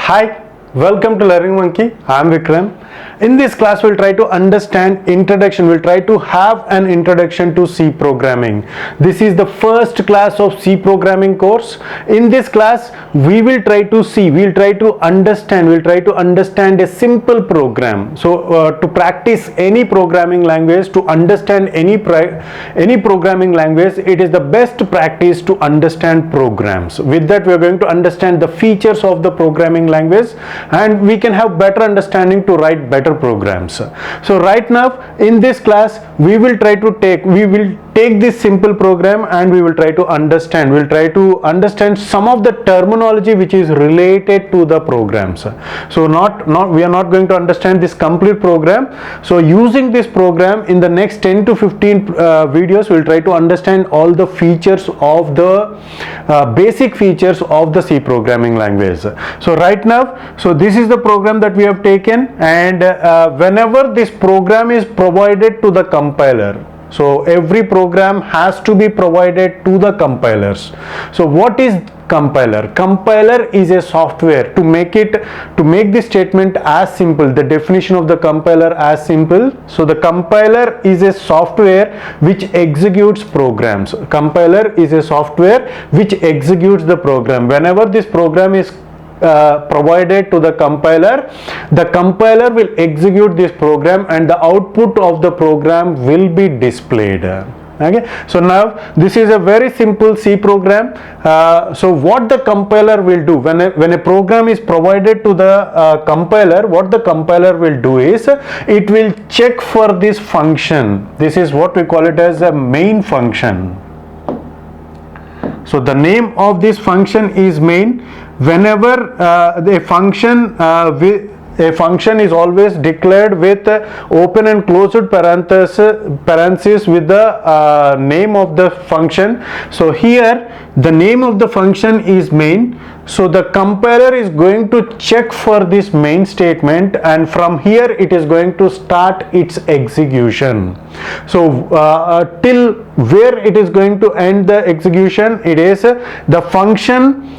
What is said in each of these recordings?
Hi, welcome to Learning Monkey. I am Vikram. In this class, we'll try to understand introduction. We'll try to have an introduction to C programming. This is the first class of C programming course. In this class, we will try to see, we'll try to understand a simple program. So to practice any programming language, to understand any programming language, it is the best practice to understand programs. With that, we are going to understand the features of the programming language, and we can have better understanding to write better programs. So right now in this class we will take this simple program and we will try to understand. We'll try to understand some of the terminology which is related to the programs. So we are not going to understand this complete program. So using this program in the next 10 to 15 videos, we'll try to understand all the features of the basic features of the C programming language. So right now, so this is the program that we have taken, and whenever this program is provided to the compiler, so every program has to be provided to the compilers. So what is compiler? Compiler is a software to make this statement as simple, the definition of the compiler as simple. So the compiler is a software which executes programs. Compiler is a software which executes the program. Whenever this program is provided to the compiler will execute this program and the output of the program will be displayed. Okay, so now this is a very simple C program. So what the compiler will do when a program is provided to the compiler, what the compiler will do is it will check for this function. This is what we call it as a main function. So the name of this function is main. Whenever a function is always declared with open and closed parentheses with the name of the function. So here the name of the function is main. So the compiler is going to check for this main statement, and from here it is going to start its execution. So till where it is going to end the execution, it is the function,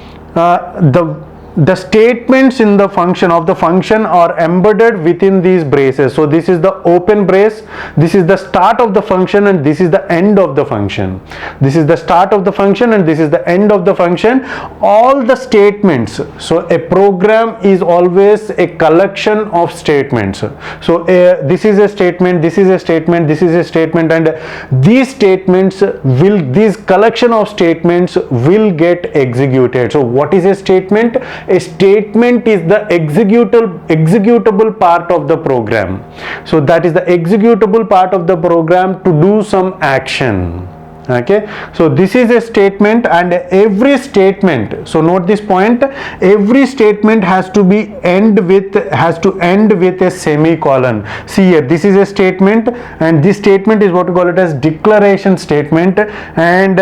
the statements in the function are embedded within these braces. So this is the open brace, this is the start of the function, and this is the end of the function. This is the start of the function and this is the end of the function. All the statements, so a program is always a collection of statements. So this is a statement, this is a statement, this is a statement, and these collection of statements will get executed. So what is a statement? A statement is the executable part of the program. So that is the executable part of the program to do some action. Okay, so this is a statement, and every statement, so note this point, every statement has to end with a semicolon. See here, this is a statement, and this statement is what we call it as declaration statement. And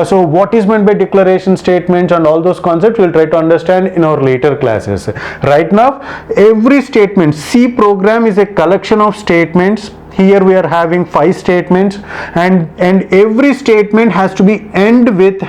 so what is meant by declaration statements and all those concepts we'll try to understand in our later classes. Right now, every statement, C program is a collection of statements. Here we are having 5 statements, and every statement has to end with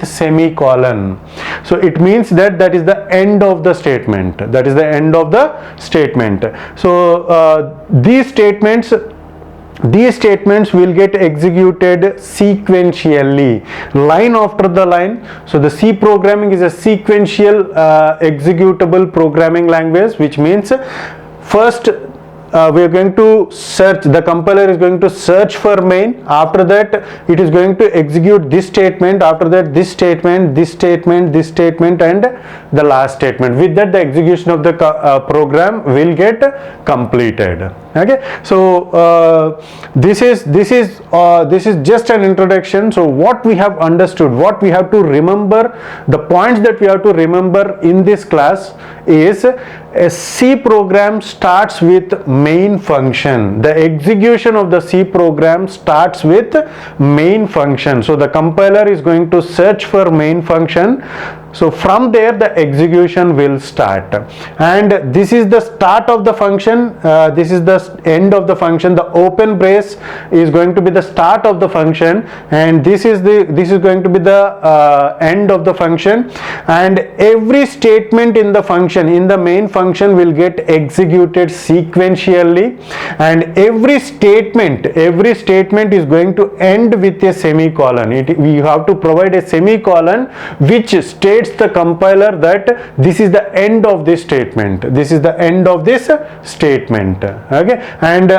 semicolon. So it means that is the end of the statement. That is the end of the statement. So these statements will get executed sequentially, line after the line. So the C programming is a sequential executable programming language, which means first we are going to search, the compiler is going to search for main. After that it is going to execute this statement, after that this statement, this statement, this statement, and the last statement. With that, the execution of the program will get completed. Okay, so this is just an introduction. So what we have understood, what we have to remember, the points that we have to remember in this class is a C program starts with main function. The execution of the C program starts with main function. So the compiler is going to search for main function. So from there the execution will start, and this is the start of the function, this is the end of the function. The open brace is going to be the start of the function, and this is going to be the end of the function, and every statement in the function, in the main function, will get executed sequentially, and every statement is going to end with a semicolon. We have to provide a semicolon which states the compiler that this is the end of this statement, this is the end of this statement. Okay, and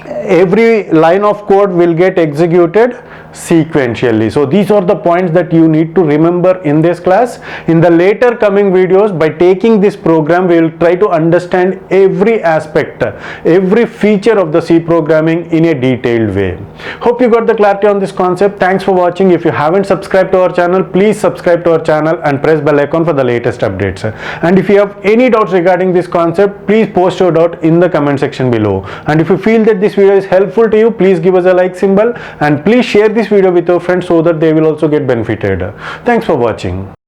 every line of code will get executed sequentially. So these are the points that you need to remember in this class. In the later coming videos, by taking this program, we will try to understand every aspect, every feature of the C programming in a detailed way. Hope you got the clarity on this concept. Thanks for watching. If you haven't subscribed to our channel, please subscribe to our channel and press bell icon for the latest updates. And if you have any doubts regarding this concept, please post your doubt in the comment section below. And if you feel that this video is helpful to you, please give us a like symbol, and please share this video with your friends so that they will also get benefited. Thanks for watching.